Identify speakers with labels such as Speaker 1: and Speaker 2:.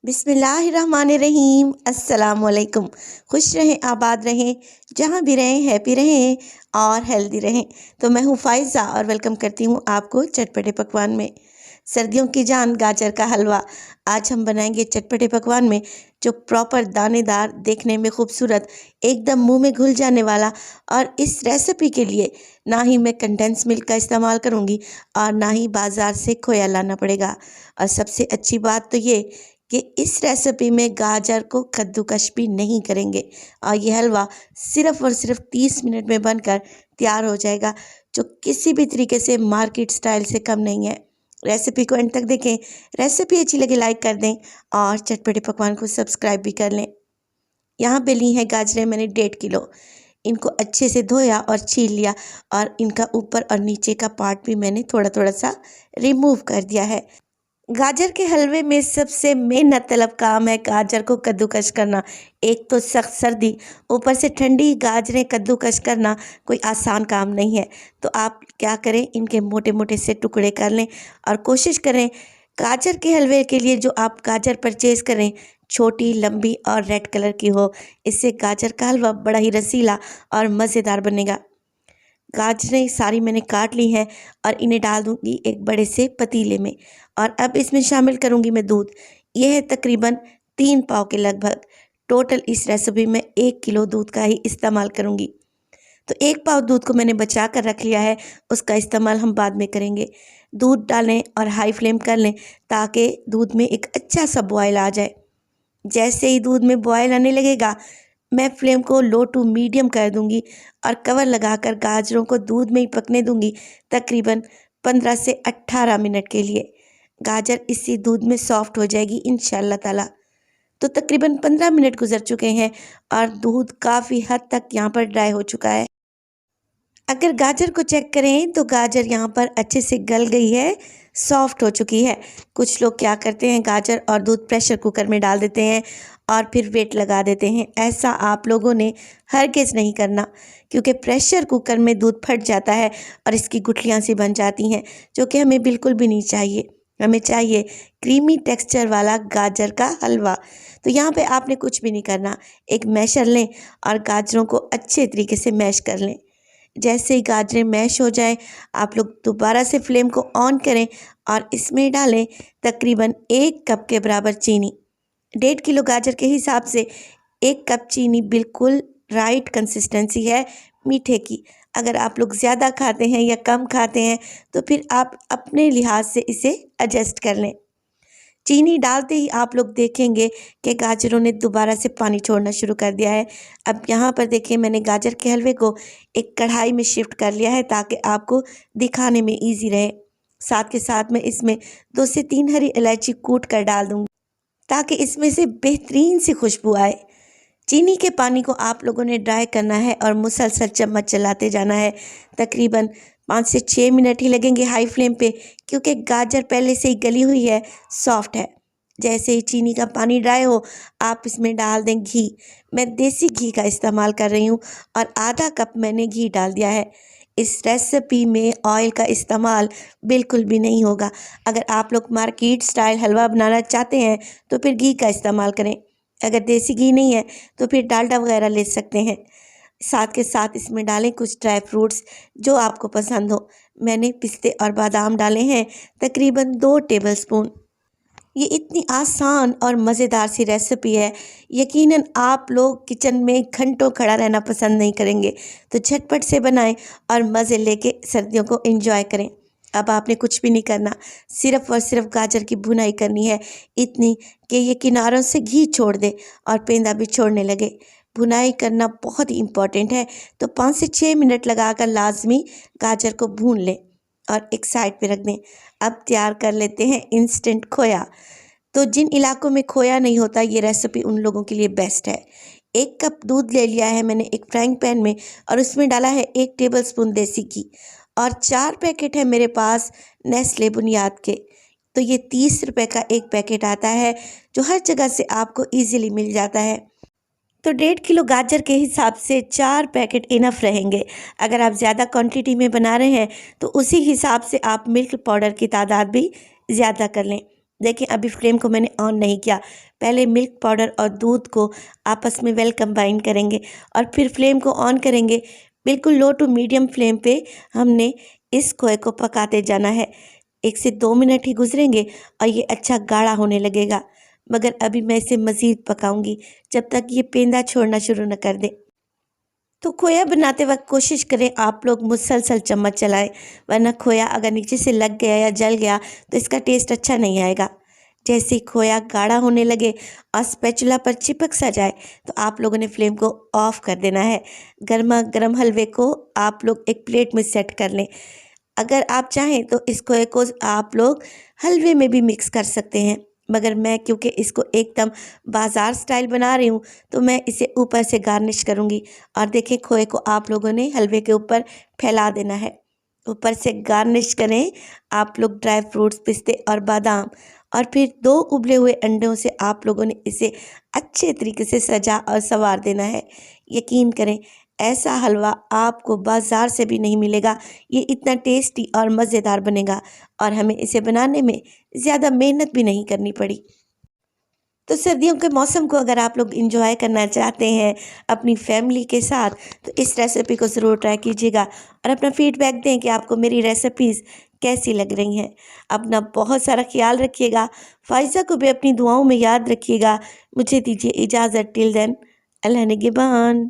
Speaker 1: बिस्मिल्लाहिर्रहमानिर्रहीम। अस्सलाम वालेकुम। खुश रहें, आबाद रहें, जहाँ भी रहें हैप्पी रहें और हेल्दी रहें। तो मैं हूँ फ़ाइज़ा और वेलकम करती हूँ आपको चटपटे पकवान में। सर्दियों की जान गाजर का हलवा। आज हम बनाएंगे चटपटे पकवान में जो प्रॉपर दानेदार, देखने में खूबसूरत, एकदम मुंह में घुल जाने वाला। और इस रेसिपी के लिए ना ही मैं कंडेंस मिल्क का इस्तेमाल करूँगी और ना ही बाज़ार से खोया लाना पड़ेगा। और सबसे अच्छी बात तो ये कि इस रेसिपी में गाजर को कद्दूकस भी नहीं करेंगे और ये हलवा सिर्फ़ और सिर्फ 30 मिनट में बनकर तैयार हो जाएगा, जो किसी भी तरीके से मार्केट स्टाइल से कम नहीं है। रेसिपी को एंड तक देखें। रेसिपी अच्छी लगे लाइक कर दें और चटपटे पकवान को सब्सक्राइब भी कर लें। यहाँ पे ली है गाजरें मैंने 1.5 किलो। इनको अच्छे से धोया और छील लिया और इनका ऊपर और नीचे का पार्ट भी मैंने थोड़ा थोड़ा सा रिमूव कर दिया है। गाजर के हलवे में सबसे मेहनत तलब काम है गाजर को कद्दूकस करना। एक तो सख्त सर्दी, ऊपर से ठंडी गाजरें कद्दूकस करना कोई आसान काम नहीं है। तो आप क्या करें, इनके मोटे मोटे से टुकड़े कर लें और कोशिश करें गाजर के हलवे के लिए जो आप गाजर परचेज़ करें छोटी, लंबी और रेड कलर की हो। इससे गाजर का हलवा बड़ा ही रसीला और मज़ेदार बनेगा। गाजरें सारी मैंने काट ली हैं और इन्हें डाल दूंगी एक बड़े से पतीले में। और अब इसमें शामिल करूंगी मैं दूध। यह है तकरीबन 3 पाव के लगभग। टोटल इस रेसिपी में 1 किलो दूध का ही इस्तेमाल करूंगी। तो 1 पाव दूध को मैंने बचा कर रख लिया है, उसका इस्तेमाल हम बाद में करेंगे। दूध डालें और हाई फ्लेम कर लें ताकि दूध में एक अच्छा सा बॉयल आ जाए। जैसे ही दूध में बॉयल आने लगेगा, मैं फ्लेम को लो टू मीडियम कर दूंगी और कवर लगाकर गाजरों को दूध में ही पकने दूंगी तकरीबन 15 से 18 मिनट के लिए। गाजर इसी दूध में सॉफ्ट हो जाएगी इंशाल्लाह ताला। तो तकरीबन 15 मिनट गुजर चुके हैं और दूध काफ़ी हद तक यहाँ पर ड्राई हो चुका है। अगर गाजर को चेक करें तो गाजर यहाँ पर अच्छे से गल गई है, सॉफ्ट हो चुकी है। कुछ लोग क्या करते हैं, गाजर और दूध प्रेशर कुकर में डाल देते हैं और फिर वेट लगा देते हैं। ऐसा आप लोगों ने हरगिज़ नहीं करना, क्योंकि प्रेशर कुकर में दूध फट जाता है और इसकी गुठलियाँ सी बन जाती हैं, जो कि हमें बिल्कुल भी नहीं चाहिए। हमें चाहिए क्रीमी टेक्सचर वाला गाजर का हलवा। तो यहाँ पे आपने कुछ भी नहीं करना, एक मैशर लें और गाजरों को अच्छे तरीके से मैश कर लें। जैसे ही गाजरें मैश हो जाएं, आप लोग दोबारा से फ्लेम को ऑन करें और इसमें डालें तकरीबन 1 कप के बराबर चीनी। 1.5 किलो गाजर के हिसाब से 1 कप चीनी बिल्कुल राइट कंसिस्टेंसी है मीठे की। अगर आप लोग ज़्यादा खाते हैं या कम खाते हैं तो फिर आप अपने लिहाज से इसे एडजस्ट कर लें। चीनी डालते ही आप लोग देखेंगे कि गाजरों ने दोबारा से पानी छोड़ना शुरू कर दिया है। अब यहाँ पर देखिए, मैंने गाजर के हलवे को एक कढ़ाई में शिफ्ट कर लिया है ताकि आपको दिखाने में ईजी रहे। साथ के साथ मैं इसमें 2 से 3 हरी इलायची कूट कर डाल दूँगी ताकि इसमें से बेहतरीन सी खुशबू आए। चीनी के पानी को आप लोगों ने ड्राई करना है और मुसलसल चम्मच चलाते जाना है। तकरीबन 5 से 6 मिनट ही लगेंगे हाई फ्लेम पे, क्योंकि गाजर पहले से ही गली हुई है, सॉफ्ट है। जैसे ही चीनी का पानी ड्राई हो, आप इसमें डाल दें घी। मैं देसी घी का इस्तेमाल कर रही हूँ और आधा कप मैंने घी डाल दिया है। इस रेसिपी में ऑयल का इस्तेमाल बिल्कुल भी नहीं होगा। अगर आप लोग मार्केट स्टाइल हलवा बनाना चाहते हैं तो फिर घी का इस्तेमाल करें। अगर देसी घी नहीं है तो फिर डालडा वगैरह ले सकते हैं। साथ के साथ इसमें डालें कुछ ड्राई फ्रूट्स जो आपको पसंद हो। मैंने पिस्ते और बादाम डाले हैं तकरीबन 2 टेबलस्पून। ये इतनी आसान और मज़ेदार सी रेसिपी है, यकीनन आप लोग किचन में घंटों खड़ा रहना पसंद नहीं करेंगे। तो झटपट से बनाएं और मज़े लेके सर्दियों को एंजॉय करें। अब आपने कुछ भी नहीं करना, सिर्फ़ और सिर्फ गाजर की भुनाई करनी है, इतनी कि ये किनारों से घी छोड़ दे और पेंदा भी छोड़ने लगे। भुनाई करना बहुत ही इम्पॉर्टेंट है। तो 5 से 6 मिनट लगाकर लाजमी गाजर को भून लें और एक साइड पे रख दें। अब तैयार कर लेते हैं इंस्टेंट खोया। तो जिन इलाकों में खोया नहीं होता, ये रेसिपी उन लोगों के लिए बेस्ट है। 1 कप दूध ले लिया है मैंने एक फ्राइंग पैन में और उसमें डाला है 1 टेबलस्पून देसी घी और 4 पैकेट है मेरे पास नेस्ले बुनियाद के। तो ये 30 रुपए का एक पैकेट आता है, जो हर जगह से आपको ईजिली मिल जाता है। तो 1.5 किलो गाजर के हिसाब से 4 पैकेट इनफ रहेंगे। अगर आप ज़्यादा क्वांटिटी में बना रहे हैं तो उसी हिसाब से आप मिल्क पाउडर की तादाद भी ज़्यादा कर लें। देखिए अभी फ्लेम को मैंने ऑन नहीं किया, पहले मिल्क पाउडर और दूध को आपस में वेल कंबाइन करेंगे और फिर फ्लेम को ऑन करेंगे। बिल्कुल लो टू मीडियम फ्लेम पे हमने इस खोए को पकाते जाना है। 1 से 2 मिनट ही गुजरेंगे और ये अच्छा गाढ़ा होने लगेगा, मगर अभी मैं इसे मज़ीद पकाऊंगी जब तक ये पेंदा छोड़ना शुरू न कर दे। तो खोया बनाते वक्त कोशिश करें आप लोग मुसलसल चम्मच चलाएं, वरना खोया अगर नीचे से लग गया या जल गया तो इसका टेस्ट अच्छा नहीं आएगा। जैसे ही खोया गाढ़ा होने लगे और स्पैचुला पर चिपक सा जाए तो आप लोगों ने फ्लेम को ऑफ कर देना है। गर्मा गर्म हलवे को आप लोग एक प्लेट में सेट कर लें। अगर आप चाहें तो इस खोए को आप लोग हलवे में भी मिक्स कर सकते हैं, मगर मैं क्योंकि इसको एकदम बाज़ार स्टाइल बना रही हूँ तो मैं इसे ऊपर से गार्निश करूँगी। और देखिए खोए को आप लोगों ने हलवे के ऊपर फैला देना है। ऊपर से गार्निश करें आप लोग ड्राई फ्रूट्स, पिस्ते और बादाम, और फिर 2 उबले हुए अंडों से आप लोगों ने इसे अच्छे तरीके से सजा और संवार देना है। यकीन करें ऐसा हलवा आपको बाज़ार से भी नहीं मिलेगा। ये इतना टेस्टी और मज़ेदार बनेगा और हमें इसे बनाने में ज़्यादा मेहनत भी नहीं करनी पड़ी। तो सर्दियों के मौसम को अगर आप लोग एंजॉय करना चाहते हैं अपनी फैमिली के साथ तो इस रेसिपी को ज़रूर ट्राई कीजिएगा और अपना फीडबैक दें कि आपको मेरी रेसिपीज़ कैसी लग रही हैं। अपना बहुत सारा ख्याल रखिएगा। फ़ाइज़ा को भी अपनी दुआओं में याद रखिएगा। मुझे दीजिए इजाज़त। टिल देन, अल्लाह निगहबान।